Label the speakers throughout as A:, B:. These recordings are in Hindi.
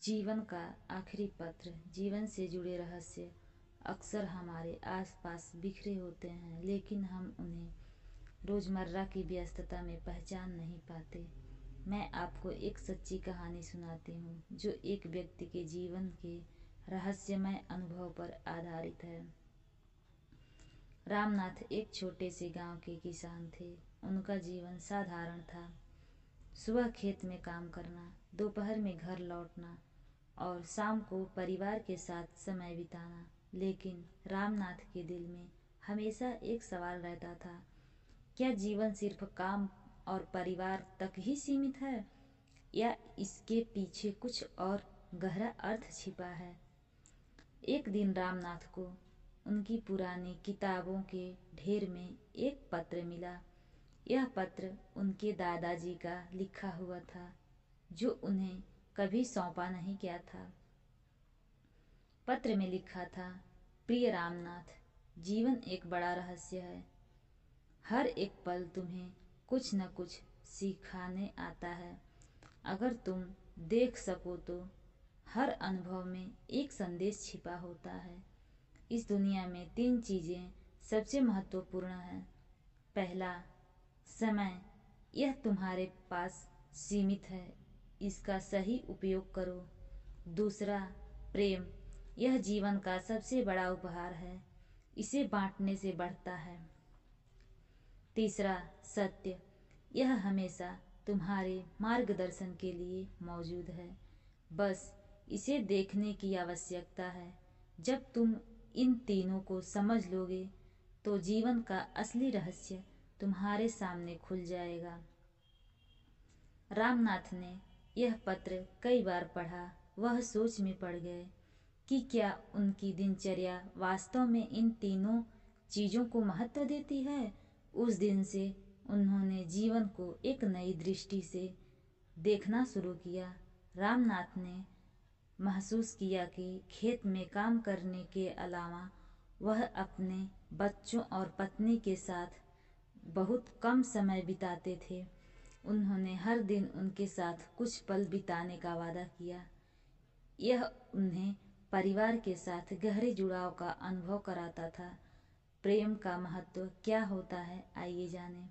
A: जीवन का आखिरी पत्र, जीवन से जुड़े रहस्य अक्सर हमारे आसपास बिखरे होते हैं, लेकिन हम उन्हें रोज़मर्रा की व्यस्तता में पहचान नहीं पाते। मैं आपको एक सच्ची कहानी सुनाती हूँ जो एक व्यक्ति के जीवन के रहस्यमय अनुभव पर आधारित है। रामनाथ एक छोटे से गांव के किसान थे। उनका जीवन साधारण था। सुबह खेत में काम करना, दोपहर में घर लौटना और शाम को परिवार के साथ समय बिताना। लेकिन रामनाथ के दिल में हमेशा एक सवाल रहता था, क्या जीवन सिर्फ काम और परिवार तक ही सीमित है या इसके पीछे कुछ और गहरा अर्थ छिपा है। एक दिन रामनाथ को उनकी पुरानी किताबों के ढेर में एक पत्र मिला। यह पत्र उनके दादाजी का लिखा हुआ था, जो उन्हें कभी सौंपा नहीं गया था। पत्र में लिखा था, प्रिय रामनाथ, जीवन एक बड़ा रहस्य है। हर एक पल तुम्हें कुछ न कुछ सिखाने आता है। अगर तुम देख सको तो हर अनुभव में एक संदेश छिपा होता है। इस दुनिया में 3 चीज़ें सबसे महत्वपूर्ण हैं। पहला, समय। यह तुम्हारे पास सीमित है, इसका सही उपयोग करो। दूसरा, प्रेम। यह जीवन का सबसे बड़ा उपहार है, इसे बांटने से बढ़ता है। तीसरा, सत्य। यह हमेशा तुम्हारे मार्गदर्शन के लिए मौजूद है, बस इसे देखने की आवश्यकता है। जब तुम इन तीनों को समझ लोगे तो जीवन का असली रहस्य तुम्हारे सामने खुल जाएगा। रामनाथ ने यह पत्र कई बार पढ़ा। वह सोच में पड़ गए कि क्या उनकी दिनचर्या वास्तव में इन तीनों चीज़ों को महत्व देती है। उस दिन से उन्होंने जीवन को एक नई दृष्टि से देखना शुरू किया। रामनाथ ने महसूस किया कि खेत में काम करने के अलावा वह अपने बच्चों और पत्नी के साथ बहुत कम समय बिताते थे। उन्होंने हर दिन उनके साथ कुछ पल बिताने का वादा किया। यह उन्हें परिवार के साथ गहरे जुड़ाव का अनुभव कराता था। प्रेम का महत्व क्या होता है, आइए जानें।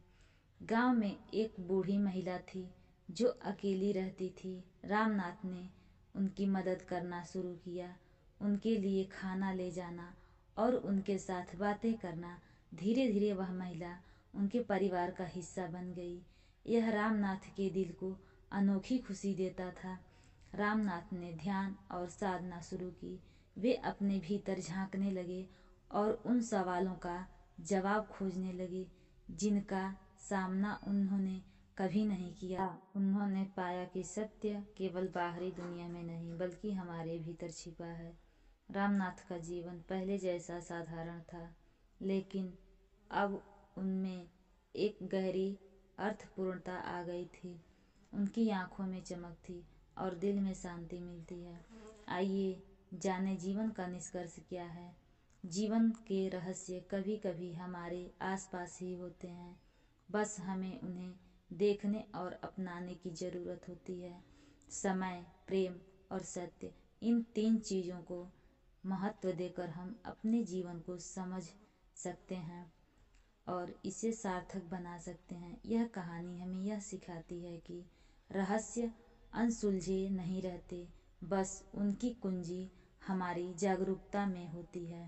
A: गांव में एक बूढ़ी महिला थी जो अकेली रहती थी। रामनाथ ने उनकी मदद करना शुरू किया, उनके लिए खाना ले जाना और उनके साथ बातें करना। धीरे धीरे वह महिला उनके परिवार का हिस्सा बन गई। यह रामनाथ के दिल को अनोखी खुशी देता था। रामनाथ ने ध्यान और साधना शुरू की। वे अपने भीतर झांकने लगे और उन सवालों का जवाब खोजने लगे जिनका सामना उन्होंने कभी नहीं किया। उन्होंने पाया कि सत्य केवल बाहरी दुनिया में नहीं बल्कि हमारे भीतर छिपा है। रामनाथ का जीवन पहले जैसा साधारण था, लेकिन अब उनमें एक गहरी अर्थपूर्णता आ गई थी। उनकी आंखों में चमक थी और दिल में शांति मिलती है। आइए जाने जीवन का निष्कर्ष क्या है। जीवन के रहस्य कभी कभी हमारे आसपास ही होते हैं, बस हमें उन्हें देखने और अपनाने की ज़रूरत होती है। समय, प्रेम और सत्य, इन 3 चीज़ों को महत्व देकर हम अपने जीवन को समझ सकते हैं और इसे सार्थक बना सकते हैं। यह कहानी हमें यह सिखाती है कि रहस्य अनसुलझे नहीं रहते, बस उनकी कुंजी हमारी जागरूकता में होती है।